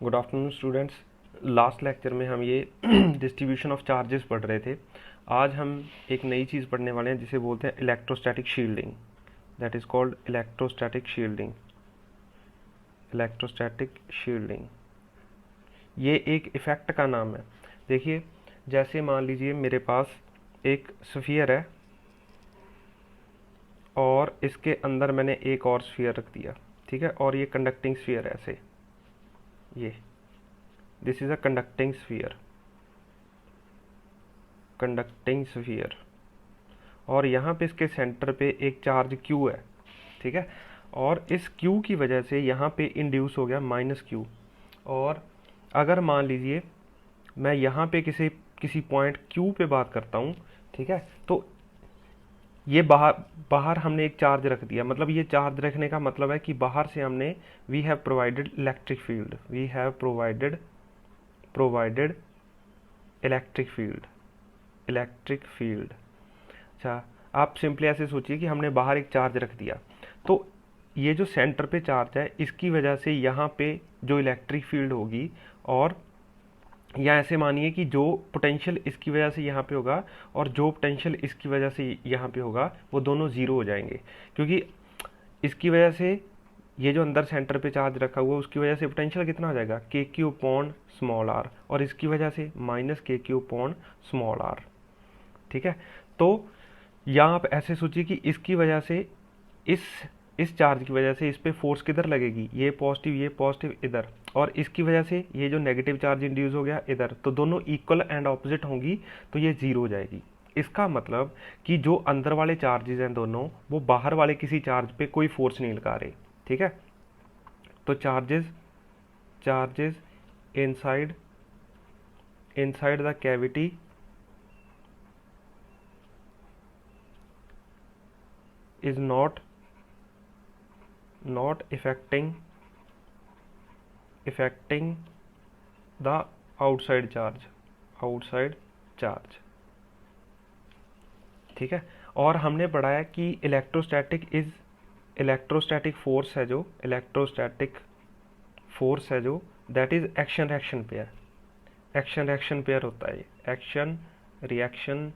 Good afternoon students. Last lecture में हम ये डिस्ट्रीब्यूशन ऑफ चार्जेस पढ़ रहे थे। आज हम एक नई चीज़ पढ़ने वाले हैं जिसे बोलते हैं electrostatic shielding. That is called electrostatic shielding. Electrostatic shielding ये एक इफ़ेक्ट का नाम है। देखिए, जैसे मान लीजिए मेरे पास एक स्फीयर है और इसके अंदर मैंने एक और स्फीयर रख दिया, ठीक है, और ये कंडक्टिंग स्फीयर है ऐसे। ये this is a conducting sphere, conducting sphere. और यहाँ पे इसके सेंटर पे एक चार्ज Q है, ठीक है। और इस Q की वजह से यहाँ पे इंड्यूस हो गया -Q। और अगर मान लीजिए मैं यहाँ पे किसी किसी पॉइंट Q पे बात करता हूँ, ठीक है, तो ये बाहर बाहर हमने एक चार्ज रख दिया। मतलब ये चार्ज रखने का मतलब है कि बाहर से हमने we have provided electric field, we have provided provided electric field, electric field. अच्छा, आप सिंपली ऐसे सोचिए कि हमने बाहर एक चार्ज रख दिया, तो ये जो सेंटर पे चार्ज है इसकी वजह से यहाँ पे जो इलेक्ट्रिक फील्ड होगी, और या ऐसे मानिए कि जो पोटेंशियल इसकी वजह से यहाँ पे होगा और जो पोटेंशियल इसकी वजह से यहाँ पे होगा वो दोनों ज़ीरो हो जाएंगे। क्योंकि इसकी वजह से ये जो अंदर सेंटर पे चार्ज रखा हुआ है उसकी वजह से पोटेंशियल कितना हो जाएगा, KQ/r, और इसकी वजह से -KQ/r, ठीक है। तो या आप ऐसे सोचिए कि इसकी वजह से इस इस चार्ज की वजह से इस पे फोर्स किधर लगेगी, ये पॉजिटिव इधर, और इसकी वजह से ये जो नेगेटिव चार्ज इंड्यूस हो गया इधर, तो दोनों इक्वल एंड ऑपोजिट होंगी, तो ये ज़ीरो हो जाएगी। इसका मतलब कि जो अंदर वाले चार्जेस हैं दोनों, वो बाहर वाले किसी चार्ज पे कोई फोर्स नहीं लगा रहे, ठीक है। तो charges charges inside inside the cavity is not affecting the outside charge, ठीक है। और हमने पढ़ा है कि इलेक्ट्रोस्टैटिक फोर्स है जो इलेक्ट्रोस्टैटिक फोर्स है जो that is action reaction pair. Action reaction pair होता है, एक्शन रिएक्शन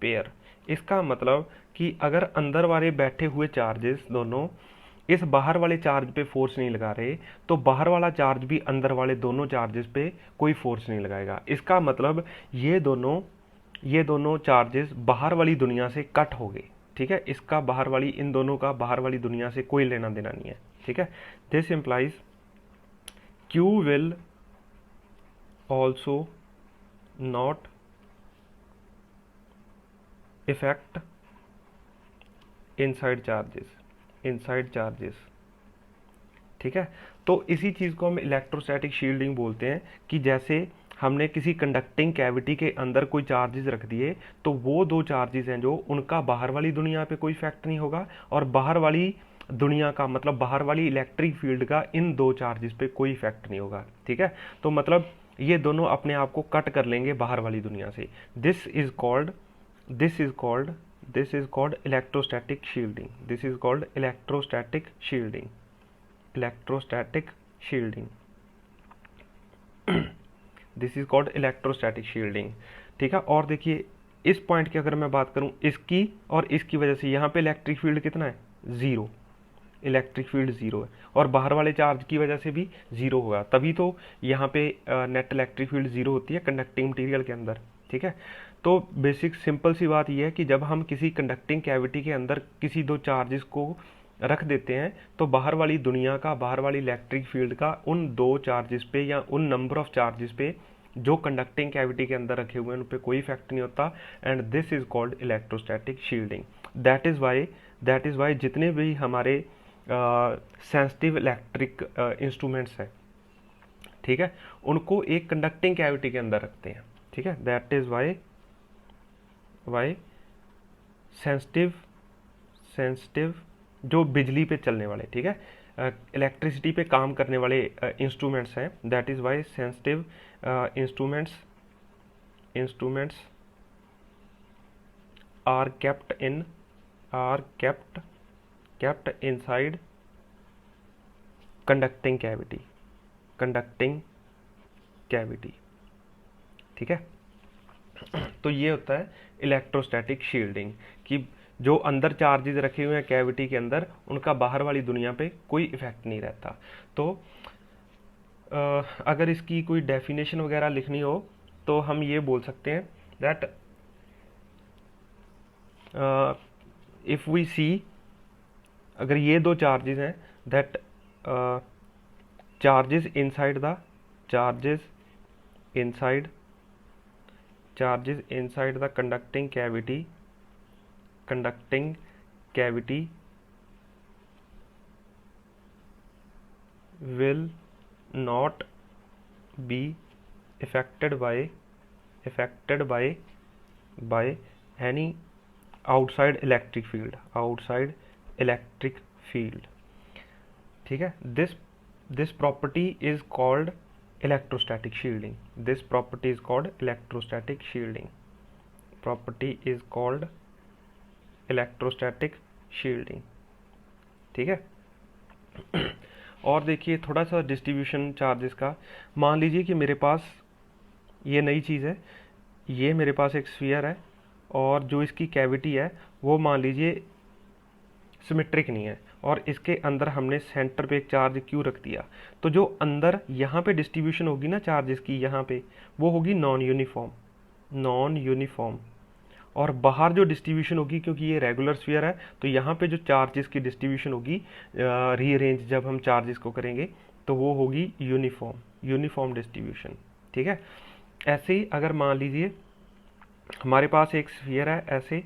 पेयर। इसका मतलब कि अगर अंदर वाले बैठे हुए चार्जेस दोनों इस बाहर वाले चार्ज पे फोर्स नहीं लगा रहे, तो बाहर वाला चार्ज भी अंदर वाले दोनों चार्जेस पे कोई फोर्स नहीं लगाएगा। इसका मतलब ये दोनों चार्जेस बाहर वाली दुनिया से कट हो गए, ठीक है। इसका बाहर वाली इन दोनों का बाहर वाली दुनिया से कोई लेना देना नहीं है, ठीक है। This implies Q will also not affect inside charges, ठीक है। तो इसी चीज़ को हम इलेक्ट्रोस्टैटिक शील्डिंग बोलते हैं कि जैसे हमने किसी कंडक्टिंग कैविटी के अंदर कोई चार्जेस रख दिए, तो वो दो चार्जेस हैं जो उनका बाहर वाली दुनिया पे कोई इफेक्ट नहीं होगा, और बाहर वाली दुनिया का मतलब बाहर वाली इलेक्ट्रिक फील्ड का इन दो चार्जेस पे कोई इफेक्ट नहीं होगा, ठीक है। तो मतलब ये दोनों अपने आप को कट कर लेंगे बाहर वाली दुनिया से। This is called this is called this is called electrostatic shielding. This is called electrostatic shielding, electrostatic shielding. This is called electrostatic shielding, ठीक है। और देखिए, इस पॉइंट की अगर मैं बात करूं, इसकी और इसकी वजह से यहाँ पे इलेक्ट्रिक फील्ड कितना है, ज़ीरो। इलेक्ट्रिक फील्ड ज़ीरो है, और बाहर वाले चार्ज की वजह से भी ज़ीरो होगा, तभी तो यहाँ पे नेट इलेक्ट्रिक फील्ड ज़ीरो होती है कंडक्टिंग मटीरियल के अंदर, ठीक है। तो बेसिक सिंपल सी बात यह है कि जब हम किसी कंडक्टिंग कैविटी के अंदर किसी दो चार्जेस को रख देते हैं, तो बाहर वाली दुनिया का बाहर वाली इलेक्ट्रिक फील्ड का उन दो चार्जेस पे या उन नंबर ऑफ चार्जेस पे जो कंडक्टिंग कैविटी के अंदर रखे हुए हैं उन पे कोई इफेक्ट नहीं होता। And this is called electrostatic shielding. That is Y जितने भी हमारे सेंसिटिव इलेक्ट्रिक इंस्ट्रूमेंट्स हैं, ठीक है, उनको एक कंडक्टिंग कैविटी के अंदर रखते हैं, ठीक है। That is why sensitive sensitive जो बिजली पे चलने वाले, ठीक है, इलेक्ट्रिसिटी पे काम करने वाले इंस्ट्रूमेंट्स हैं, that is why sensitive instruments are kept inside conducting conducting cavity. ठीक है, तो ये होता है इलेक्ट्रोस्टैटिक शील्डिंग, कि जो अंदर चार्जेस रखे हुए हैं कैविटी के अंदर, उनका बाहर वाली दुनिया पे कोई इफेक्ट नहीं रहता। तो अगर इसकी कोई डेफिनेशन वगैरह लिखनी हो तो हम ये बोल सकते हैं दैट इफ वी सी, अगर ये दो चार्जेस हैं, that charges inside the charges inside the conducting cavity will not be affected by any outside electric field। ठीक है, this property is called electrostatic shielding। this property is called electrostatic shielding। ठीक है, और देखिए थोड़ा सा distribution charges का। मान लीजिए कि मेरे पास ये नई चीज़ है, ये मेरे पास एक स्फीयर है और जो इसकी कैविटी है वो मान लीजिए सिमेट्रिक नहीं है, और इसके अंदर हमने सेंटर पे एक चार्ज क्यू रख दिया, तो जो अंदर यहाँ पे डिस्ट्रीब्यूशन होगी ना चार्जेस की, यहाँ पे वो होगी नॉन यूनिफॉर्म। और बाहर जो डिस्ट्रीब्यूशन होगी, क्योंकि ये रेगुलर स्फीयर है, तो यहाँ पे जो चार्जेस की डिस्ट्रीब्यूशन होगी रीअरेंज जब हम चार्जेस को करेंगे, तो वो होगी यूनिफॉर्म डिस्ट्रीब्यूशन। ठीक है, ऐसे ही अगर मान लीजिए हमारे पास एक स्फीयर है ऐसे,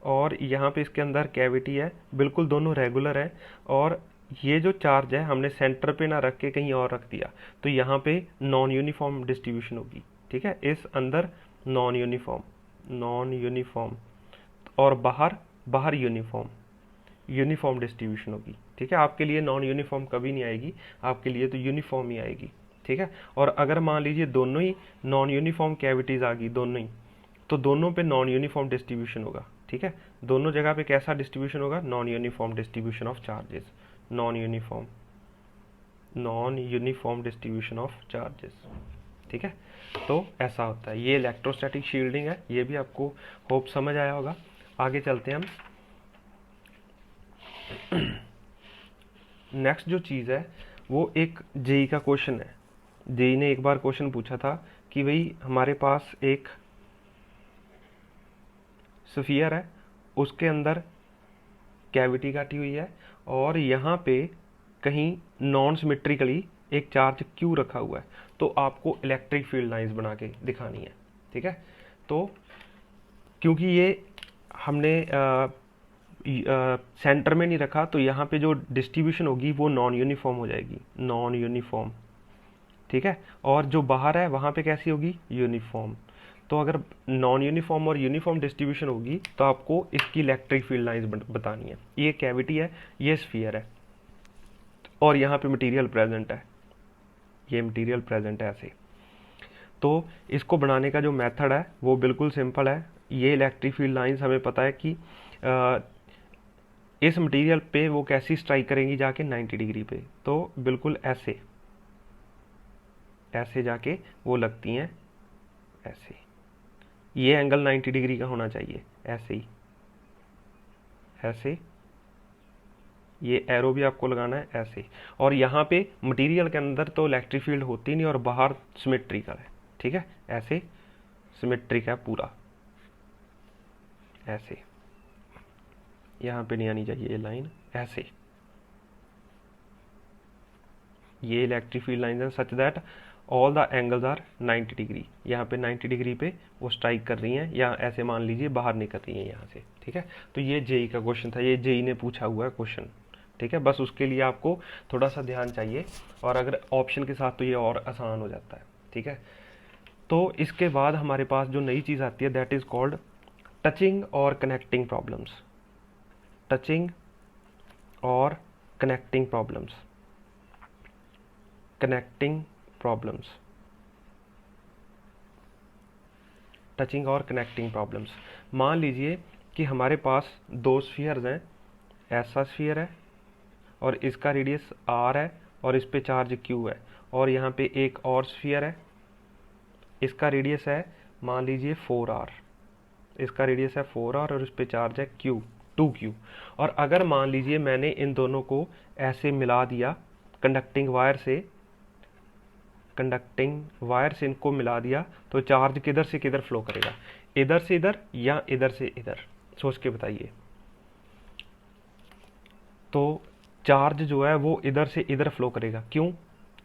और यहाँ पे इसके अंदर कैविटी है, बिल्कुल दोनों रेगुलर है, और ये जो चार्ज है हमने सेंटर पे ना रख के कहीं और रख दिया, तो यहाँ पे नॉन यूनिफॉर्म डिस्ट्रीब्यूशन होगी। ठीक है, इस अंदर नॉन यूनिफॉर्म और बाहर यूनिफॉर्म डिस्ट्रीब्यूशन होगी। ठीक है, आपके लिए नॉन यूनिफॉर्म कभी नहीं आएगी, आपके लिए तो यूनिफॉर्म ही आएगी। ठीक है, और अगर मान लीजिए दोनों ही नॉन यूनिफॉर्म कैविटीज आ गई दोनों ही, तो दोनों पे नॉन यूनिफॉर्म डिस्ट्रीब्यूशन होगा। ठीक है, दोनों जगह पे कैसा डिस्ट्रीब्यूशन होगा? Non uniform distribution of charges, non uniform distribution of charges. ठीक है, तो ऐसा होता है, ये इलेक्ट्रोस्टैटिक शील्डिंग है। ये भी आपको होप समझ आया होगा। आगे चलते हैं हम। नेक्स्ट जो चीज़ है वो एक जेई का क्वेश्चन है। जेई ने एक बार क्वेश्चन पूछा था कि भाई हमारे पास एक स्फीयर है, उसके अंदर कैविटी काटी हुई है, और यहाँ पे कहीं नॉन सिमेट्रिकली एक चार्ज क्यू रखा हुआ है, तो आपको इलेक्ट्रिक फील्ड लाइंस बना के दिखानी है। ठीक है, तो क्योंकि ये हमने सेंटर में नहीं रखा, तो यहाँ पे जो डिस्ट्रीब्यूशन होगी वो नॉन यूनिफॉर्म हो जाएगी, नॉन यूनिफॉर्म। ठीक है, और जो बाहर है वहाँ पे कैसी होगी? यूनिफॉर्म। तो अगर नॉन यूनिफॉर्म और यूनिफॉर्म डिस्ट्रीब्यूशन होगी तो आपको इसकी इलेक्ट्रिक फील्ड लाइंस बतानी है। ये कैविटी है, ये स्फीयर है, और यहाँ पे मटेरियल प्रेजेंट है, ये मटेरियल प्रेजेंट है ऐसे। तो इसको बनाने का जो मेथड है वो बिल्कुल सिंपल है। ये इलेक्ट्रिक फील्ड लाइंस हमें पता है कि इस मटेरियल पे वो कैसी स्ट्राइक करेंगी जाके 90 डिग्री पे, तो बिल्कुल ऐसे जाके वो लगती हैं ऐसे। ये एंगल 90 डिग्री का होना चाहिए, ऐसे ये एरो भी आपको लगाना है ऐसे। और यहाँ पे मटेरियल के अंदर तो इलेक्ट्रिक फील्ड होती नहीं और बाहर सिमेट्रिकल है। ठीक है, ऐसे सिमेट्रिक है पूरा, ऐसे यहाँ पे नहीं आनी चाहिए ये लाइन, ऐसे ये इलेक्ट्रिक फील्ड लाइन है such that all the angles are 90 degree. यहाँ पे 90 डिग्री पे वो स्ट्राइक कर रही हैं, या ऐसे मान लीजिए बाहर निकल रही हैं यहाँ से। ठीक है, तो ये जेई का क्वेश्चन था, ये जेई ने पूछा हुआ है क्वेश्चन। ठीक है, बस उसके लिए आपको थोड़ा सा ध्यान चाहिए, और अगर ऑप्शन के साथ तो ये और आसान हो जाता है। ठीक है, तो इसके बाद हमारे पास जो नई चीज़ आती है दैट इज़ कॉल्ड टचिंग और कनेक्टिंग प्रॉब्लम्स। टचिंग और कनेक्टिंग प्रॉब्लम्स, टचिंग और कनेक्टिंग प्रॉब्लम्स। मान लीजिए कि हमारे पास दो स्फीयर्स हैं, ऐसा स्फीयर है और इसका रेडियस r है और इस पे चार्ज q है, और यहाँ पे एक और स्फीयर है, इसका रेडियस है मान लीजिए 4r, इसका रेडियस है 4r और इस पे चार्ज है q, 2q। और अगर मान लीजिए मैंने इन दोनों को ऐसे मिला दिया कंडक्टिंग वायर से इनको मिला दिया, तो चार्ज किधर से किधर फ्लो करेगा, इधर से इधर या इधर से इधर, सोच के बताइए। तो चार्ज जो है वो इधर से इधर फ्लो करेगा, क्यों,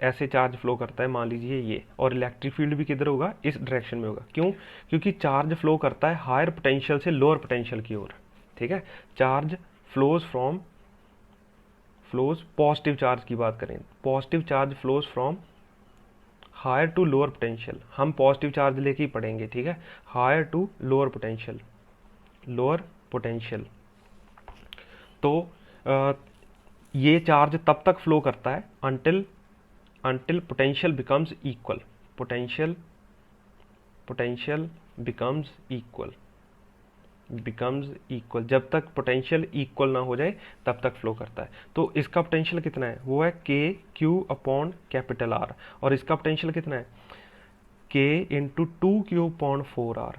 ऐसे चार्ज फ्लो करता है मान लीजिए ये, और इलेक्ट्रिक फील्ड भी किधर होगा, इस डायरेक्शन में होगा, क्यों, क्योंकि चार्ज फ्लो करता है हायर पोटेंशियल से लोअर पोटेंशियल की ओर, ठीक है। चार्ज फ्लोज पॉजिटिव चार्ज की बात करें, positive charge flows from higher to lower potential, हम पॉजिटिव चार्ज लेके ही पढ़ेंगे, ठीक है, हायर टू लोअर पोटेंशियल। तो ये चार्ज तब तक फ्लो करता है until potential becomes equal, potential becomes equal, जब तक पोटेंशियल इक्वल ना हो जाए तब तक फ्लो करता है। तो इसका पोटेंशियल कितना है, वो है K Q upon capital R, और इसका पोटेंशियल कितना है, के इंटू 2q अपॉन 4r।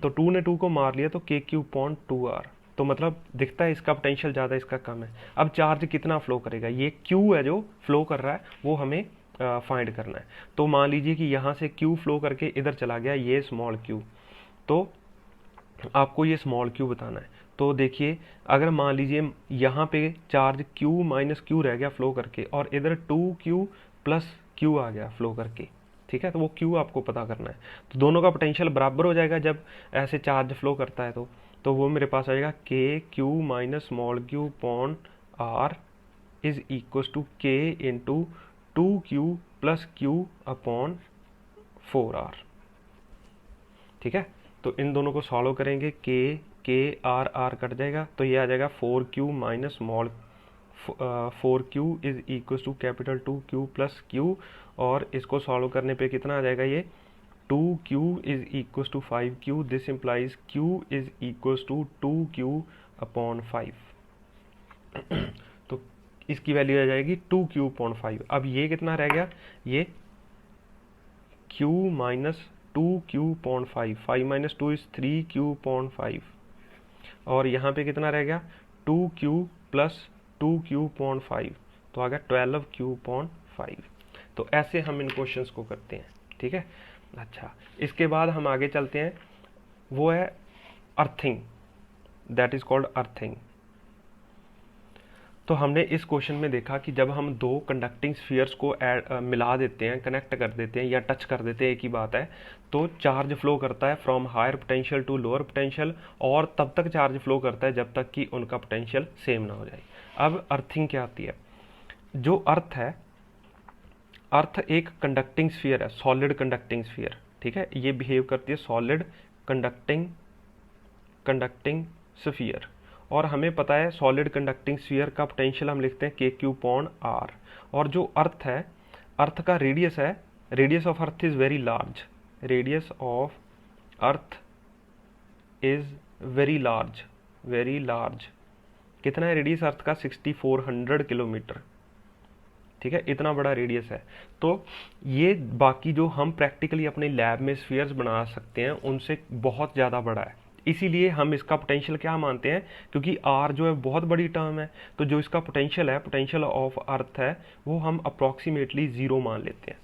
तो 2 ने 2 को मार लिया तो के क्यू अपॉन 2r, तो मतलब दिखता है इसका पोटेंशियल ज़्यादा इसका कम है। अब चार्ज कितना फ्लो करेगा, ये q है जो फ्लो कर रहा है, वो हमें फाइंड करना है। तो मान लीजिए कि यहाँ से q फ्लो करके इधर चला गया, ये स्मॉल q, तो आपको ये स्मॉल q बताना है। तो देखिए अगर मान लीजिए यहाँ पे चार्ज q माइनस q रह गया फ्लो करके, और इधर 2q प्लस q आ गया फ्लो करके, ठीक है, तो वो q आपको पता करना है। तो दोनों का पोटेंशियल बराबर हो जाएगा जब ऐसे चार्ज फ्लो करता है, तो वो मेरे पास आएगा के Q minus small q upon R is equal to K into 2q plus q upon 4r, ठीक है। तो इन दोनों को सॉल्व करेंगे, के आर आर कट जाएगा, तो ये आ जाएगा 4q minus small 4q is equal to capital 2q plus q, और इसको सॉल्व करने पे कितना आ जाएगा, ये 2q is equal to 5q, this implies q is equal to 2q upon 5। तो इसकी वैल्यू आ जाएगी 2q अपॉन 5। अब ये कितना रह गया, ये q minus 2q upon 5, 5 minus 2 is 3q upon 5, और यहाँ पे कितना रह गया 2q प्लस 2q अपॉन 5, तो आ गया 12q अपॉन 5। तो ऐसे हम इन क्वेश्चंस को करते हैं, ठीक है। अच्छा, इसके बाद हम आगे चलते हैं, वो है earthing, that is called earthing. तो हमने इस क्वेश्चन में देखा कि जब हम दो कंडक्टिंग स्फीयर्स को मिला देते हैं, कनेक्ट कर देते हैं या टच कर देते हैं, एक ही बात है, तो चार्ज फ्लो करता है from higher potential to lower potential, और तब तक चार्ज फ्लो करता है जब तक कि उनका पोटेंशियल सेम ना हो जाए। अब अर्थिंग क्या आती है, जो अर्थ है, अर्थ एक कंडक्टिंग स्फीयर है, सॉलिड कंडक्टिंग स्फीयर, ठीक है, ये बिहेव करती है सॉलिड कंडक्टिंग स्फीयर। और हमें पता है सॉलिड कंडक्टिंग स्फीयर का पोटेंशियल हम लिखते हैं के क्यू पॉन आर, और जो अर्थ है, अर्थ का रेडियस है, radius of earth is very large, radius of earth is very large, कितना है रेडियस अर्थ का, 6400 किलोमीटर, ठीक है, इतना बड़ा रेडियस है। तो ये बाकी जो हम प्रैक्टिकली अपने लैब में स्फीयर्स बना सकते हैं उनसे बहुत ज़्यादा बड़ा है, इसीलिए हम इसका पोटेंशियल क्या मानते हैं, क्योंकि आर जो है बहुत बड़ी टर्म है, तो जो इसका पोटेंशियल है, पोटेंशियल ऑफ अर्थ है, वो हम अप्रॉक्सीमेटली 0 मान लेते हैं,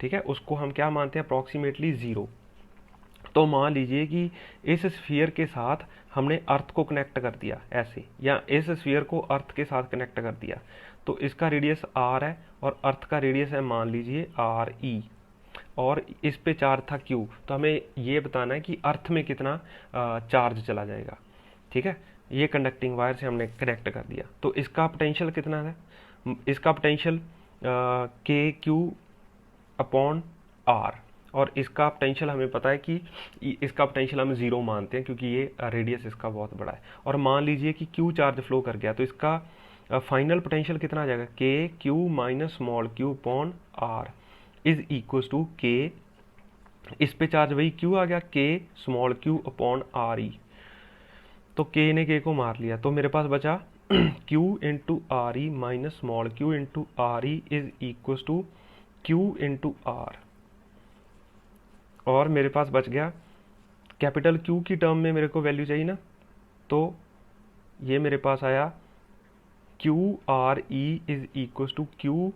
ठीक है, उसको हम क्या मानते हैं, अप्रॉक्सीमेटली 0। तो मान लीजिए कि इस स्फीयर के साथ हमने अर्थ को कनेक्ट कर दिया ऐसे, या इस स्फीयर को अर्थ के साथ कनेक्ट कर दिया, तो इसका रेडियस आर है और अर्थ का रेडियस है मान लीजिए आर ई, और इस पे चार्ज था Q, तो हमें ये बताना है कि अर्थ में कितना चार्ज चला जाएगा, ठीक है। ये कंडक्टिंग वायर से हमने कनेक्ट कर दिया, तो इसका पोटेंशियल कितना है, इसका पोटेंशियल के क्यू अपॉन आर, और इसका पोटेंशियल हमें पता है कि इसका पोटेंशियल हम 0 मानते हैं क्योंकि ये रेडियस इसका बहुत बड़ा है। और मान लीजिए कि Q चार्ज फ्लो कर गया, तो इसका फाइनल पोटेंशियल कितना आ जाएगा, K Q minus small Q upon R is equal to K, इस पे चार्ज वही Q आ गया, K small Q upon R E, तो के ने के को मार लिया, तो मेरे पास बचा Q into R E minus small Q into R E is equal to Q into R, और मेरे पास बच गया कैपिटल क्यू की टर्म में मेरे को वैल्यू चाहिए ना, तो ये मेरे पास आया Q R E is equal to Q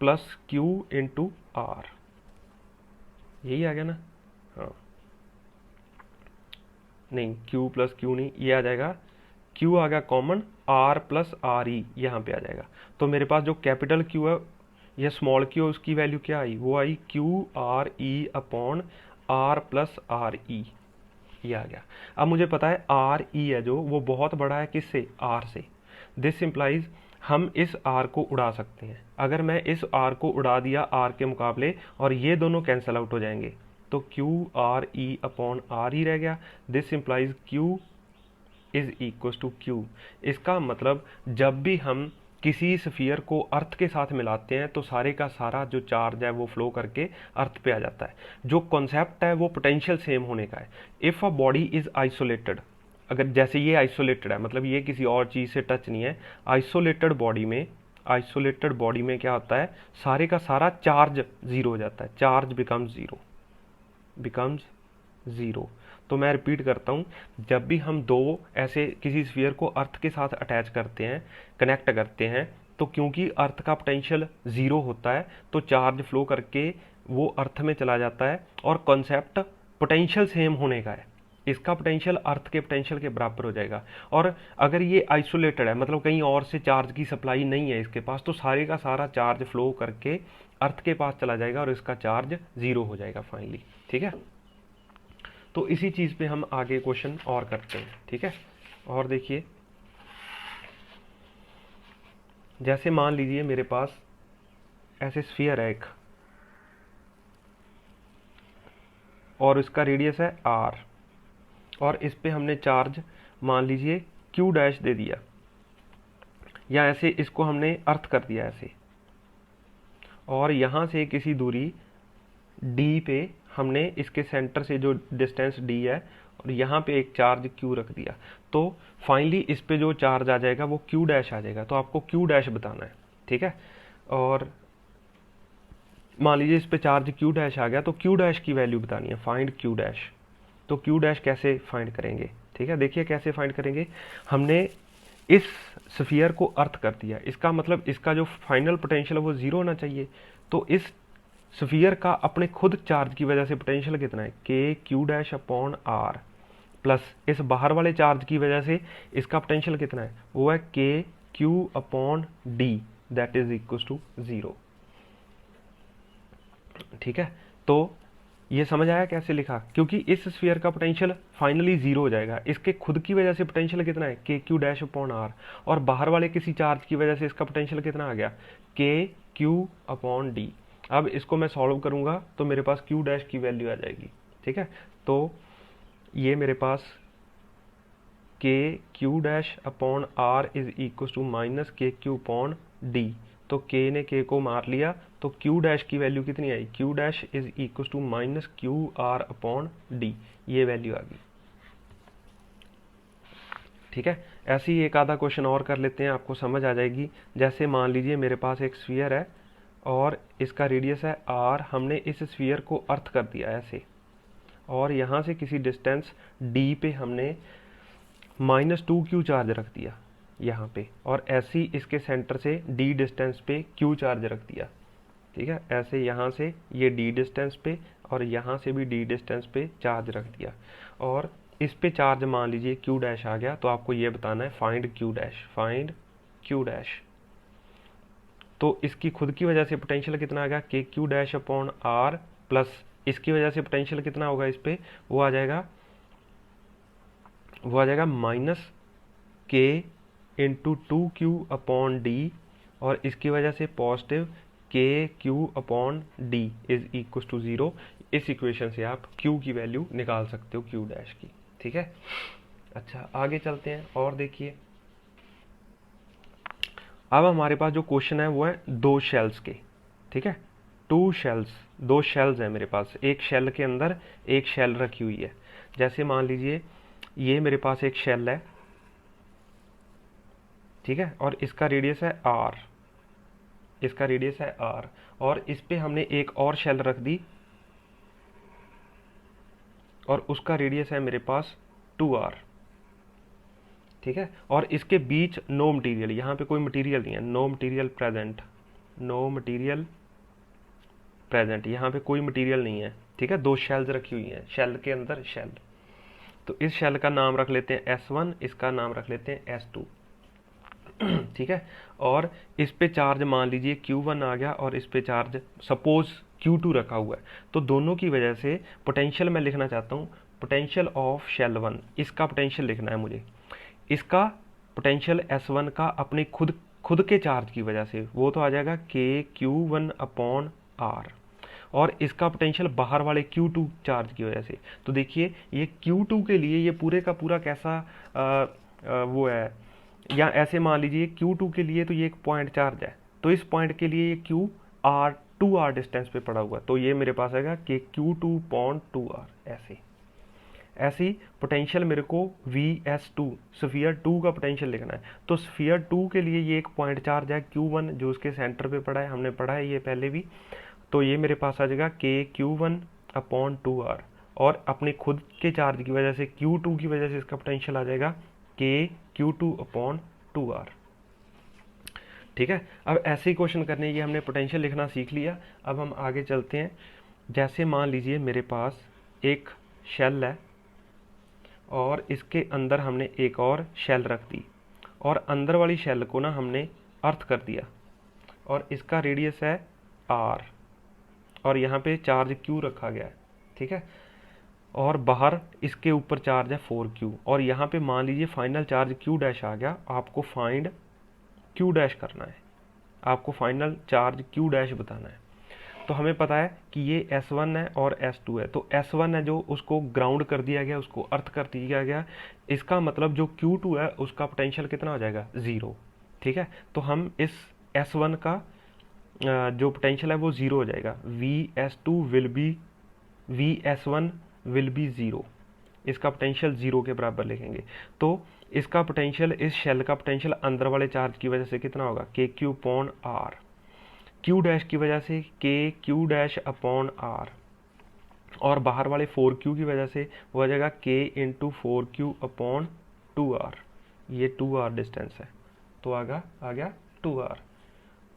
plus Q into R, यही आ गया ना। हाँ नहीं, Q प्लस क्यू नहीं, ये आ जाएगा Q आ गया कॉमन, R प्लस आर ई यहाँ पे आ जाएगा। तो मेरे पास जो कैपिटल Q है या स्मॉल Q है, उसकी वैल्यू क्या आई, वो आई Q R E upon R plus R E, ये आ गया। अब मुझे पता है आर ई है जो, वो बहुत बड़ा है किससे, R से। दिस इम्प्लाइज हम इस R को उड़ा सकते हैं। अगर मैं इस R को उड़ा दिया R के मुकाबले, और ये दोनों कैंसिल आउट हो जाएंगे, तो Q R E upon R ही रह गया। This implies Q is equal to Q. इसका मतलब जब भी हम किसी स्फीयर को अर्थ के साथ मिलाते हैं, तो सारे का सारा जो चार्ज है वो फ्लो करके अर्थ पे आ जाता है। जो कॉन्सेप्ट है वो पोटेंशियल सेम होने का है। If a body is isolated, अगर जैसे ये आइसोलेटेड है, मतलब ये किसी और चीज़ से टच नहीं है, आइसोलेटेड बॉडी में क्या होता है, सारे का सारा चार्ज जीरो हो जाता है, चार्ज बिकम्स ज़ीरो। तो मैं रिपीट करता हूँ, जब भी हम दो ऐसे किसी स्फीयर को अर्थ के साथ अटैच करते हैं, कनेक्ट करते हैं, तो क्योंकि अर्थ का पोटेंशियल ज़ीरो होता है, तो चार्ज फ्लो करके वो अर्थ में चला जाता है, और कॉन्सेप्ट पोटेंशियल सेम होने का है। इसका पोटेंशियल अर्थ के पोटेंशियल के बराबर हो जाएगा। और अगर ये आइसोलेटेड है, मतलब कहीं और से चार्ज की सप्लाई नहीं है इसके पास, तो सारे का सारा चार्ज फ्लो करके अर्थ के पास चला जाएगा, और इसका चार्ज ज़ीरो हो जाएगा फाइनली। ठीक है, तो इसी चीज़ पे हम आगे क्वेश्चन और करते हैं। ठीक है, और देखिए, जैसे मान लीजिए मेरे पास ऐसे स्फीयर है एक, और इसका रेडियस है r, और इस पे हमने चार्ज मान लीजिए q डैश दे दिया, या ऐसे इसको हमने अर्थ कर दिया ऐसे, और यहाँ से किसी दूरी d पे हमने इसके सेंटर से जो डिस्टेंस d है, और यहाँ पे एक चार्ज q रख दिया, तो फाइनली इस पे जो चार्ज आ जाएगा वो q डैश आ जाएगा। तो आपको q डैश बताना है। ठीक है, और मान लीजिए इस पे चार्ज q डैश आ गया, तो q डैश की वैल्यू बतानी है, फाइंड q डैश। तो q डैश कैसे फाइंड करेंगे, ठीक है, देखिए कैसे फाइंड करेंगे। हमने इस स्फीयर को अर्थ कर दिया, इसका मतलब इसका जो फाइनल पोटेंशियल है वो ज़ीरो होना चाहिए। तो इस स्फीयर का अपने खुद चार्ज की वजह से पोटेंशियल कितना है, K Q dash upon R, plus इस बाहर वाले चार्ज की वजह से इसका पोटेंशियल कितना है, वो है K Q upon D, that is equal to zero. ठीक है, तो ये समझ आया कैसे लिखा, क्योंकि इस स्फीयर का पोटेंशियल फाइनली जीरो हो जाएगा, इसके खुद की वजह से पोटेंशियल कितना है, K Q dash upon are, और बाहर वाले किसी चार्ज की वजह से इसका पोटेंशियल कितना आ गया, के क्यू अपॉन डी। अब इसको मैं सॉल्व करूंगा तो मेरे पास क्यू डैश की वैल्यू आ जाएगी। ठीक है, तो ये मेरे पास K Q dash upon R is equal to minus K Q upon D. तो के ने के को मार लिया, तो क्यू डैश की वैल्यू कितनी आई, Q dash is equal to minus Q R upon D, ये वैल्यू आ गई। ठीक है, ऐसे ही एक आधा क्वेश्चन और कर लेते हैं, आपको समझ आ जाएगी। जैसे मान लीजिए मेरे पास एक स्फीयर है और इसका रेडियस है आर, हमने इस स्फीयर को अर्थ कर दिया ऐसे, और यहाँ से किसी डिस्टेंस डी पे हमने -2q चार्ज रख दिया यहाँ पे, और ऐसे ही इसके सेंटर से d डिस्टेंस पे q चार्ज रख दिया। ठीक है, ऐसे यहाँ से ये d डिस्टेंस पे और यहाँ से भी d डिस्टेंस पे चार्ज रख दिया, और इस पे चार्ज मान लीजिए q डैश आ गया। तो आपको ये बताना है फाइंड q डैश। तो इसकी खुद की वजह से पोटेंशियल कितना आ गया, K Q dash upon R, plus इसकी वजह से पोटेंशियल कितना होगा इस पे, वो आ जाएगा माइनस के इंटू 2q अपॉन डी, और इसकी वजह से positive K Q upon D is equal to zero. इस इक्वेशन से आप q की वैल्यू निकाल सकते हो q डैश की। ठीक है, अच्छा आगे चलते हैं और देखिए, अब हमारे पास जो क्वेश्चन है वो है दो शेल्स के। ठीक है, दो शेल्स हैं मेरे पास, एक शेल के अंदर एक शेल रखी हुई है। जैसे मान लीजिए ये मेरे पास एक शेल है, ठीक है, और इसका रेडियस है r, इसका रेडियस है आर, और इस पे हमने एक और शेल रख दी और उसका रेडियस है मेरे पास 2r। ठीक है, और इसके बीच नो मटेरियल, यहाँ पे कोई मटेरियल नहीं है, no material present, no material present, यहाँ पे कोई मटेरियल नहीं है। ठीक है, दो शेल्स रखी हुई हैं, शेल के अंदर शेल। तो इस शेल का नाम रख लेते हैं S1, इसका नाम रख लेते हैं S2। ठीक है, और इस पे चार्ज मान लीजिए Q1 आ गया और इस पे चार्ज सपोज Q2 रखा हुआ है। तो दोनों की वजह से पोटेंशियल मैं लिखना चाहता हूँ, पोटेंशियल ऑफ शेल 1, इसका पोटेंशियल लिखना है मुझे। इसका पोटेंशियल S1 का अपने खुद खुद के चार्ज की वजह से वो तो आ जाएगा KQ1/R, और इसका पोटेंशियल बाहर वाले Q2 चार्ज की वजह से। तो देखिए ये Q2 के लिए ये पूरे का पूरा कैसा वो है, या ऐसे मान लीजिए Q2 के लिए तो ये एक पॉइंट चार्ज है, तो इस पॉइंट के लिए ये QR 2R डिस्टेंस पे पड़ा हुआ, तो ये मेरे पास आएगा कि Q2/2R। ऐसी पोटेंशियल मेरे को VS2 स्फीयर 2 का पोटेंशियल लिखना है। तो स्फीयर 2 के लिए ये एक पॉइंट चार्ज है Q1 जो उसके सेंटर पे पड़ा है, हमने पढ़ा है ये पहले भी। तो ये मेरे पास आ जाएगा KQ1/2R, और अपने खुद के चार्ज की वजह से Q2 की वजह से इसका पोटेंशियल आ जाएगा KQ2/2R। ठीक है, अब ऐसे ही क्वेश्चन करने ये हमने पोटेंशियल लिखना सीख लिया। अब हम आगे चलते हैं। जैसे मान लीजिए मेरे पास एक शेल है और इसके अंदर हमने एक और शेल रख दी, और अंदर वाली शेल को ना हमने अर्थ कर दिया, और इसका रेडियस है R, और यहाँ पे चार्ज Q रखा गया है। ठीक है, और बाहर इसके ऊपर चार्ज है 4Q, और यहाँ पे मान लीजिए फाइनल चार्ज Q डैश आ गया। आपको फाइंड Q डैश करना है, आपको फाइनल चार्ज Q डैश बताना है। तो हमें पता है कि ये S1 है और S2 है। तो S1 है जो उसको ग्राउंड कर दिया गया, उसको अर्थ कर दिया गया, इसका मतलब जो Q2 है उसका पोटेंशियल कितना हो जाएगा, 0। ठीक है, तो हम इस S1 का जो पोटेंशियल है वो 0 हो जाएगा। VS1 विल बी 0, इसका पोटेंशियल 0 के बराबर लिखेंगे। तो इसका पोटेंशियल, इस शेल का पोटेंशियल अंदर वाले चार्ज की वजह से कितना होगा, KQ/R, Q डैश की वजह से KQ'/R, और बाहर वाले 4Q की वजह से वो आ जाएगा K×4Q/2R। ये 2R डिस्टेंस है, तो आ गया 2R।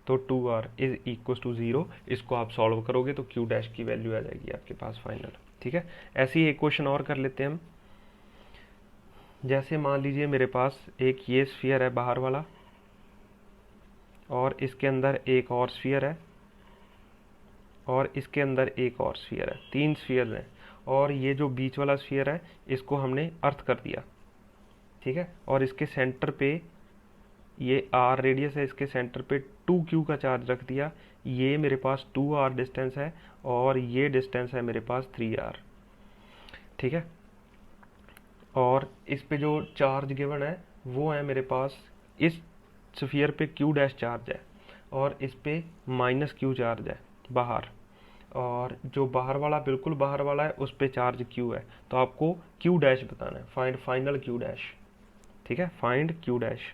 तो 2R इज इक्वल टू 0। इसको आप सॉल्व करोगे तो Q डैश की वैल्यू आ जाएगी आपके पास फाइनल। ठीक है, ऐसे ही एक क्वेश्चन और कर लेते हैं हम। जैसे मान लीजिए मेरे पास एक ये स्फीयर है बाहर वाला, और इसके अंदर एक और स्फीयर है, और इसके अंदर एक और स्फीयर है, 3 स्फीयर हैं, और ये जो बीच वाला स्फीयर है इसको हमने अर्थ कर दिया। ठीक है, और इसके सेंटर पे ये R रेडियस है, इसके सेंटर पे 2Q का चार्ज रख दिया। ये मेरे पास 2R डिस्टेंस है, और ये डिस्टेंस है मेरे पास 3R। ठीक है, और इस पे जो चार्ज गिवन है वो है मेरे पास, इस स्फीयर पे Q डैश चार्ज है, और इस पे -Q चार्ज है बाहर, और जो बाहर वाला, बिल्कुल बाहर वाला है, उस पे चार्ज Q है। तो आपको Q डैश बताना है, फाइंड फाइनल Q डैश। ठीक है, फाइंड Q डैश।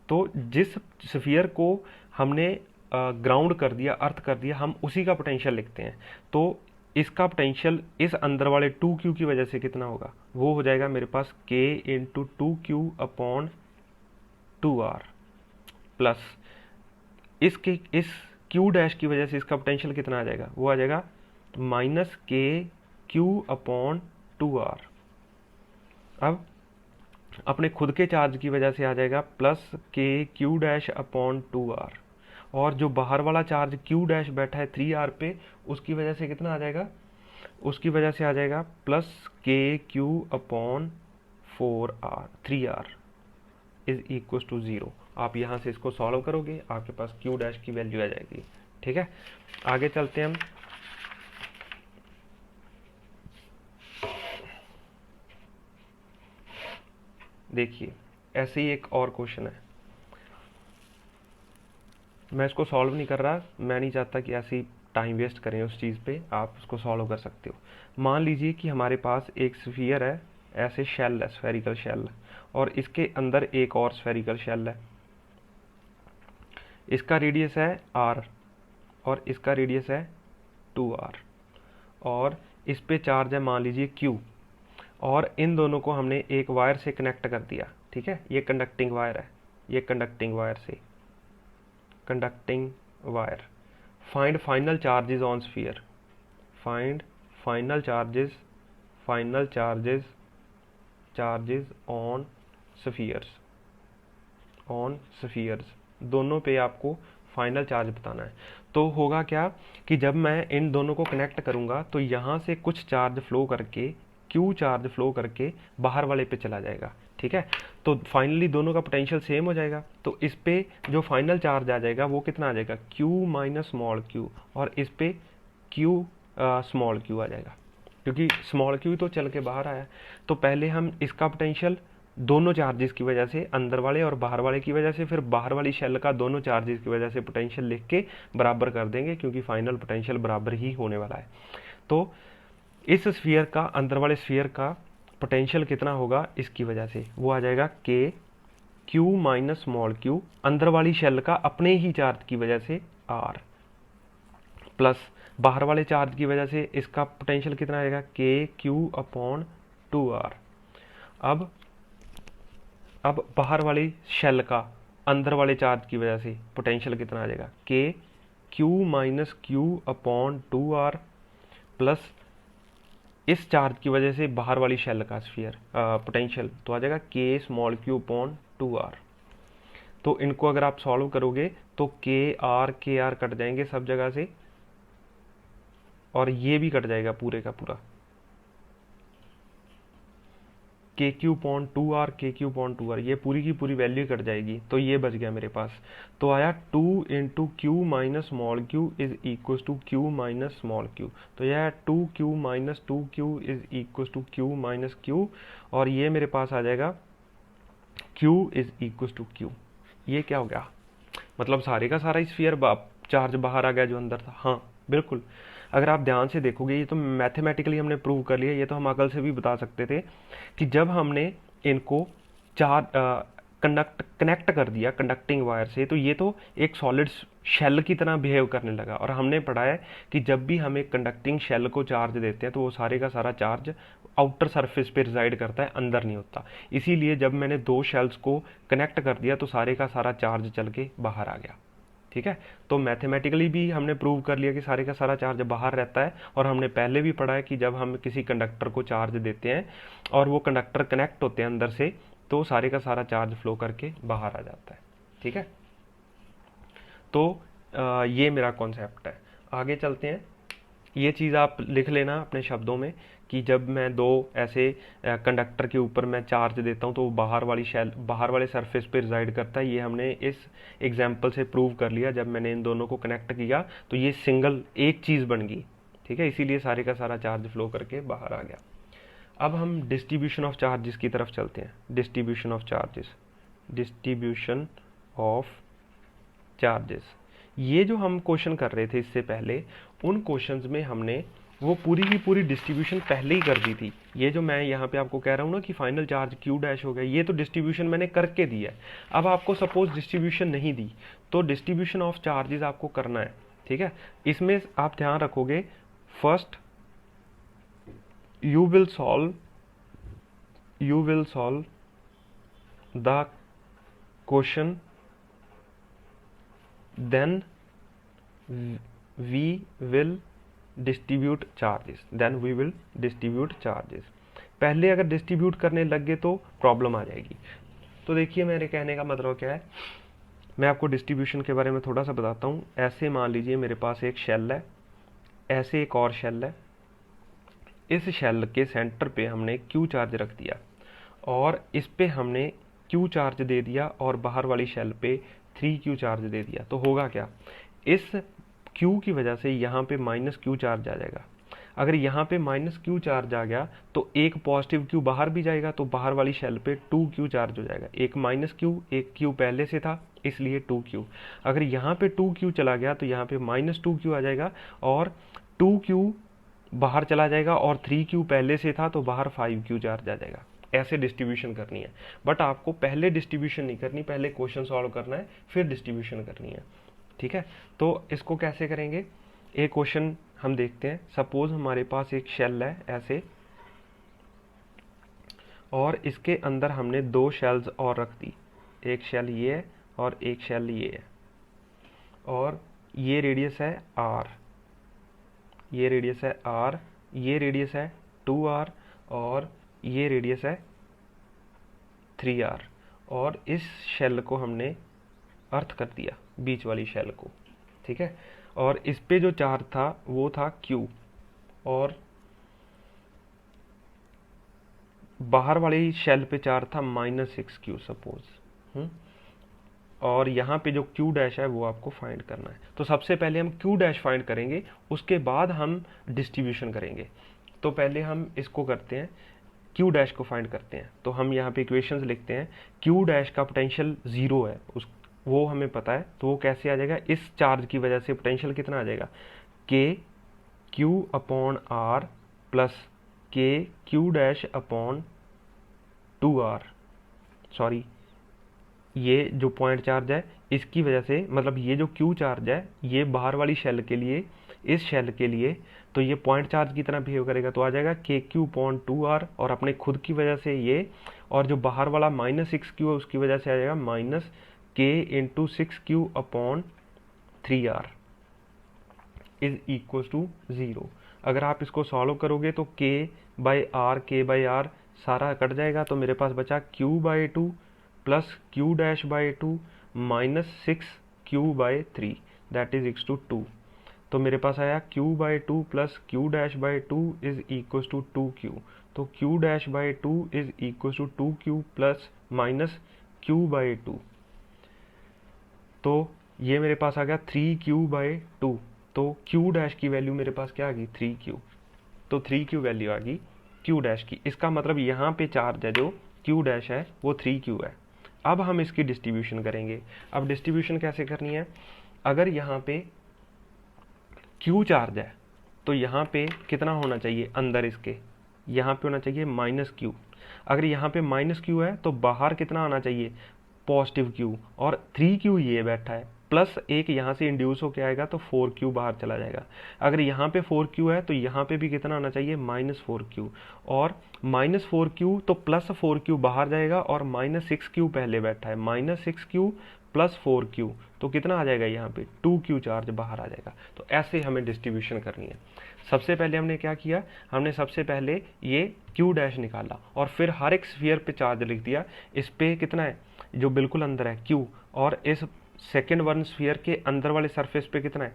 तो जिस स्फीयर को हमने ग्राउंड कर दिया, अर्थ कर दिया, हम उसी का पोटेंशियल लिखते हैं। तो इसका पोटेंशियल इस अंदर वाले 2Q की वजह से कितना होगा, वो हो जाएगा मेरे पास K×2Q/2R, प्लस इसके इस Q डैश की वजह से इसका पोटेंशियल कितना आ जाएगा, वो आ जाएगा -KQ/2R। अब अपने खुद के चार्ज की वजह से आ जाएगा प्लस KQ'/2R, और जो बाहर वाला चार्ज Q डैश बैठा है 3R पे, उसकी वजह से कितना आ जाएगा, उसकी वजह से आ जाएगा plus KQ/4R 3R is equal to 0। आप यहाँ से इसको सॉल्व करोगे, आपके पास Q डैश की वैल्यू आ जाएगी। ठीक है, आगे चलते हैं हम। देखिए ऐसे ही एक और क्वेश्चन है, मैं इसको सॉल्व नहीं कर रहा, मैं नहीं चाहता कि ऐसी टाइम वेस्ट करें उस चीज़ पे, आप उसको सॉल्व कर सकते हो। मान लीजिए कि हमारे पास एक स्फीयर है, ऐसे शेल है, स्फेरिकल शेल, और इसके अंदर एक और स्फेरिकल शेल है। इसका रेडियस है r और इसका रेडियस है 2r, और इस पे चार्ज है मान लीजिए q, और इन दोनों को हमने एक वायर से कनेक्ट कर दिया। ठीक है, ये कंडक्टिंग वायर है, ये कंडक्टिंग वायर से, conducting wire. Find final charges on sphere, find final charges, final charges, charges on spheres, on spheres, दोनों पे आपको फाइनल चार्ज बताना है। तो होगा क्या कि जब मैं इन दोनों को कनेक्ट करूंगा तो यहाँ से कुछ चार्ज फ्लो करके, क्यू चार्ज फ्लो करके बाहर वाले पे चला जाएगा। ठीक है, तो फाइनली दोनों का पोटेंशियल सेम हो जाएगा। तो इस पे जो फाइनल चार्ज आ जाएगा वो कितना आ जाएगा, क्यू माइनस स्मॉल क्यू, और इस पे क्यू स्मॉल क्यू आ जाएगा, क्योंकि स्मॉल क्यू तो चल के बाहर आया। तो पहले हम इसका पोटेंशियल दोनों चार्जेस की वजह से, अंदर वाले और बाहर वाले की वजह से, फिर बाहर वाली शेल का दोनों चार्जेस की वजह से पोटेंशियल लिख के बराबर कर देंगे, क्योंकि फाइनल पोटेंशियल बराबर ही होने वाला है। तो इस स्फीयर का, अंदर वाले स्फीयर का पोटेंशियल कितना होगा इसकी वजह से, वो आ जाएगा K Q minus small Q, अंदर वाली शेल का अपने ही चार्ज की वजह से आर, प्लस बाहर वाले चार्ज की वजह से इसका पोटेंशियल कितना आएगा, के क्यू अपॉन 2r। अब बाहर वाली शेल का अंदर वाले चार्ज की वजह से पोटेंशियल कितना आ जाएगा, K Q minus Q upon 2r, plus इस चार्ज की वजह से बाहर वाली शेल का स्फीयर पोटेंशियल तो आ जाएगा के स्मॉल क्यू अपॉन 2r। तो इनको अगर आप सॉल्व करोगे तो के आर कट जाएंगे सब जगह से, और ये भी कट जाएगा पूरे का पूरा, के क्यू पॉइंट 2r, के क्यू पॉइंट 2r, ये पूरी की पूरी वैल्यू कट जाएगी। तो ये बच गया मेरे पास, तो आया 2 into Q minus small Q is equal to Q minus small Q. तो यह है 2q minus 2q is equal to Q minus Q, और ये मेरे पास आ जाएगा q is equal to Q. ये क्या हो गया, मतलब सारे का सारा स्फीयर चार्ज बाहर आ गया जो अंदर था। हाँ बिल्कुल, अगर आप ध्यान से देखोगे ये तो मैथमेटिकली हमने प्रूव कर लिया, ये तो हम अकल से भी बता सकते थे कि जब हमने इनको कनेक्ट कर दिया कंडक्टिंग वायर से, तो ये तो एक सॉलिड शेल की तरह बिहेव करने लगा। और हमने पढ़ा है कि जब भी हम एक कंडक्टिंग शेल को चार्ज देते हैं तो वो सारे का सारा चार्ज आउटर सरफेस पे रिजाइड करता है, अंदर नहीं होता। इसीलिए जब मैंने दो शेल्स को कनेक्ट कर दिया तो सारे का सारा चार्ज चल के बाहर आ गया। ठीक है, तो मैथमेटिकली भी हमने प्रूव कर लिया कि सारे का सारा चार्ज बाहर रहता है। और हमने पहले भी पढ़ा है कि जब हम किसी कंडक्टर को चार्ज देते हैं और वो कंडक्टर कनेक्ट होते हैं अंदर से, तो सारे का सारा चार्ज फ्लो करके बाहर आ जाता है। ठीक है, तो ये मेरा कॉन्सेप्ट है। आगे चलते हैं, ये चीज़ आप लिख लेना अपने शब्दों में कि जब मैं दो ऐसे कंडक्टर के ऊपर मैं चार्ज देता हूँ तो वो बाहर वाले सरफेस पे रिजाइड करता है। ये हमने इस एग्जांपल से प्रूव कर लिया। जब मैंने इन दोनों को कनेक्ट किया तो ये सिंगल एक चीज़ बन गई। ठीक है, इसीलिए सारे का सारा चार्ज फ्लो करके बाहर आ गया। अब हम डिस्ट्रीब्यूशन ऑफ चार्जेस की तरफ चलते हैं। Distribution of charges, distribution of charges, ये जो हम क्वेश्चन कर रहे थे इससे पहले, उन क्वेश्चंस में हमने वो पूरी की पूरी डिस्ट्रीब्यूशन पहले ही कर दी थी। ये जो मैं यहाँ पे आपको कह रहा हूँ ना कि फाइनल चार्ज क्यू डैश हो गया, ये तो डिस्ट्रीब्यूशन मैंने करके दी है। अब आपको सपोज डिस्ट्रीब्यूशन नहीं दी तो डिस्ट्रीब्यूशन ऑफ चार्जेस आपको करना है। ठीक है, इसमें आप ध्यान रखोगे, first you will solve the question, then we will distribute charges। पहले अगर डिस्ट्रीब्यूट करने लग गए तो प्रॉब्लम आ जाएगी। तो देखिए मेरे कहने का मतलब क्या है, मैं आपको डिस्ट्रीब्यूशन के बारे में थोड़ा सा बताता हूँ। ऐसे मान लीजिए मेरे पास एक शेल है, ऐसे एक और शेल है। इस शेल के सेंटर पे हमने क्यू चार्ज रख दिया और इस पे हमने क्यू चार्ज दे दिया और बाहर वाली शेल पे 3q चार्ज दे दिया। तो होगा क्या, इस क्यू की वजह से यहाँ पे माइनस क्यू चार्ज आ जाएगा। अगर यहाँ पे माइनस क्यू चार्ज आ गया तो एक पॉजिटिव क्यू बाहर भी जाएगा, तो बाहर वाली शेल पे 2q चार्ज हो जाएगा। एक माइनस क्यू, एक क्यू पहले से था इसलिए 2q। अगर यहाँ पे 2q चला गया तो यहाँ पे माइनस 2q आ जाएगा और 2q बाहर चला जाएगा, और 3q पहले से था तो बाहर 5q चार्ज आ जाएगा। ऐसे डिस्ट्रीब्यूशन करनी है। बट आपको पहले डिस्ट्रीब्यूशन नहीं करनी, पहले क्वेश्चन सॉल्व करना है फिर डिस्ट्रीब्यूशन करनी है, ठीक है। तो इसको कैसे करेंगे, एक क्वेश्चन हम देखते हैं। सपोज हमारे पास एक शेल है ऐसे, और इसके अंदर हमने 2 शेल्स और रख दी, एक शेल ये है और एक शेल ये है, और ये रेडियस है r, ये रेडियस है r, ये रेडियस है 2r, और ये रेडियस है 3r, और इस शेल को हमने अर्थ कर दिया, बीच वाली शेल को, ठीक है। और इस पे जो चार्ज था वो था q, और बाहर वाली शेल पे चार्ज था -6q सपोज, और यहाँ पे जो q डैश है वो आपको फाइंड करना है। तो सबसे पहले हम q डैश फाइंड करेंगे, उसके बाद हम डिस्ट्रीब्यूशन करेंगे। तो पहले हम इसको करते हैं, q डैश को फाइंड करते हैं। तो हम यहाँ पे इक्वेशंस लिखते हैं, q डैश का पोटेंशियल 0 है, उस वो हमें पता है। तो वो कैसे आ जाएगा, इस चार्ज की वजह से पोटेंशियल कितना आ जाएगा, k q upon r plus k q dash upon 2r, sorry ये जो पॉइंट चार्ज है इसकी वजह से, मतलब ये जो q चार्ज है ये बाहर वाली शेल के लिए, इस शेल के लिए, तो ये पॉइंट चार्ज की तरह बिहेव करेगा। तो आ जाएगा के क्यू पॉइंट 2r, और अपने खुद की वजह से ये, और जो बाहर वाला -6q है उसकी वजह से आ जाएगा -k × 6q upon 3r is equal to 0। अगर आप इसको सॉल्व करोगे तो k/r सारा कट जाएगा, तो मेरे पास बचा q/2 plus q dash by 2 minus 6q/3 that is equal to 2। तो मेरे पास आया q/2 plus q dash by 2 is equal to 2q। तो q dash by 2 is equal to 2q plus minus q/2। तो ये मेरे पास आ गया 3q/2। तो q डैश की वैल्यू मेरे पास क्या आ गई, 3q। तो 3q वैल्यू आ गई q डैश की। इसका मतलब यहाँ पे चार्ज है जो q डैश है वो 3q है। अब हम इसकी डिस्ट्रीब्यूशन करेंगे। अब डिस्ट्रीब्यूशन कैसे करनी है, अगर यहाँ पे q चार्ज है तो यहाँ पे कितना होना चाहिए अंदर इसके, यहाँ पे होना चाहिए -q। अगर यहाँ पे -q है तो बाहर कितना आना चाहिए, पॉजिटिव q, और 3q ये बैठा है, प्लस एक यहाँ से इंड्यूस होके आएगा तो 4q बाहर चला जाएगा। अगर यहाँ पे 4q है तो यहाँ पे भी कितना आना चाहिए, -4q, और -4q तो +4q बाहर जाएगा, और -6q पहले बैठा है, -6q प्लस 4q, तो कितना आ जाएगा यहाँ पे 2q चार्ज बाहर आ जाएगा। तो ऐसे हमें डिस्ट्रीब्यूशन करनी है। सबसे पहले हमने क्या किया, हमने सबसे पहले ये q डैश निकाला, और फिर हर एक स्फीयर पे चार्ज लिख दिया। इस पे कितना है, जो बिल्कुल अंदर है q, और इस सेकेंड वन स्फीयर के अंदर वाले सरफेस पे कितना है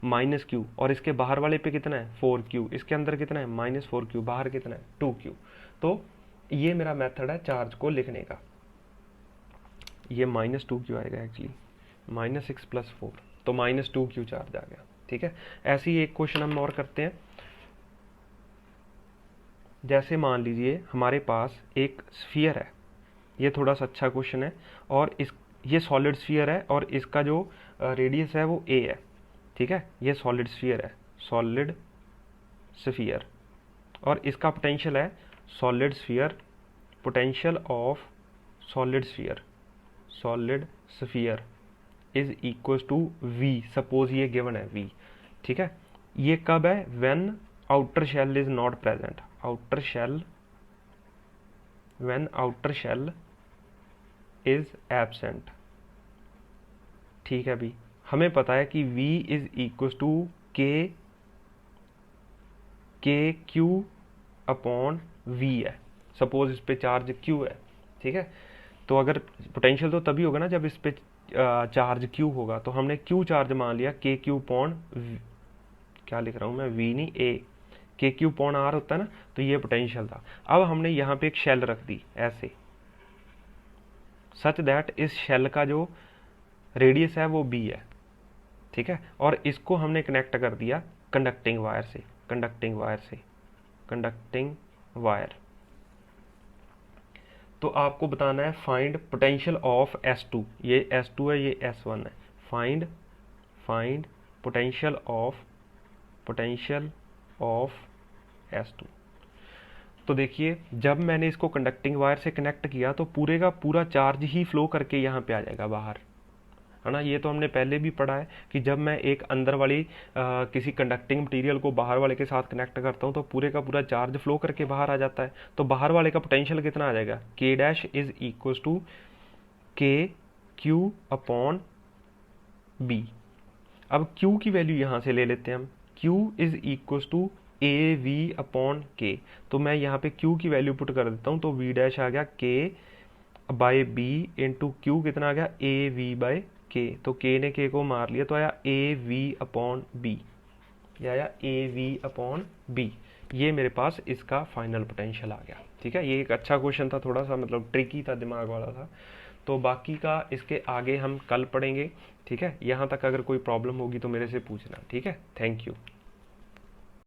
-q, और इसके बाहर वाले पे कितना है 4q, इसके अंदर कितना है -4q, बाहर कितना है 2q। तो ये मेरा मेथड है चार्ज को लिखने का। ये -2q आएगा एक्चुअली, -6 + 4, तो -2q चार्ज आ गया, ठीक है। ऐसे ही एक क्वेश्चन हम और करते हैं। जैसे मान लीजिए हमारे पास एक स्फीयर है, ये थोड़ा सा अच्छा क्वेश्चन है, और इस ये सॉलिड स्फीयर है, और इसका जो रेडियस है वो a है, ठीक है। ये सॉलिड स्फीयर है, सॉलिड स्फीयर, और इसका पोटेंशियल है solid sphere, potential of solid sphere, solid sphere is equal to v। Suppose ये गिवन है v, ठीक है। ये कब है, when outer shell is not present, outer shell, when outer shell is absent, ठीक है। भी हमें पता है कि v is equal to k q upon v है। सपोज इस पे चार्ज q है, ठीक है। तो अगर पोटेंशियल तो तभी होगा ना जब इस पे चार्ज q होगा, तो हमने q चार्ज मान लिया k q अपॉन, क्या लिख रहा हूँ मैं, v नहीं a, k q upon r होता है ना, तो ये पोटेंशियल था। अब हमने यहाँ पे एक शेल रख दी ऐसे, सच दैट इस शेल का जो रेडियस है वो b है, ठीक है। और इसको हमने कनेक्ट कर दिया कंडक्टिंग वायर से, कंडक्टिंग वायर से, कंडक्टिंग वायर। तो आपको बताना है फाइंड पोटेंशियल ऑफ S2, ये S2 है, ये S1 है। Find potential of S2। तो देखिए जब मैंने इसको कंडक्टिंग वायर से कनेक्ट किया तो पूरे का पूरा चार्ज ही फ्लो करके यहाँ पे आ जाएगा बाहर, है ना। ये तो हमने पहले भी पढ़ा है कि जब मैं एक अंदर वाली किसी कंडक्टिंग मटेरियल को बाहर वाले के साथ कनेक्ट करता हूँ तो पूरे का पूरा चार्ज फ्लो करके बाहर आ जाता है। तो बाहर वाले का पोटेंशियल कितना आ जाएगा, K dash is equal to K Q upon B. अब Q की वैल्यू यहाँ से ले लेते हैं हम, Q is equal to A V upon K. तो मैं यहाँ पे Q की वैल्यू पुट कर देता हूँ, तो V डैश आ गया K by B into Q कितना आ गया ए वी बाय के। तो K ने K को मार लिया तो आया ए वी अपॉन बी, या आया ए वी अपॉन बी। ये मेरे पास इसका फाइनल पोटेंशियल आ गया। ठीक है, ये एक अच्छा क्वेश्चन था, थोड़ा सा मतलब ट्रिकी था, दिमाग वाला था। तो बाकी का इसके आगे हम कल पढ़ेंगे। ठीक है, यहाँ तक अगर कोई प्रॉब्लम होगी तो मेरे से पूछना। ठीक है, थैंक यू।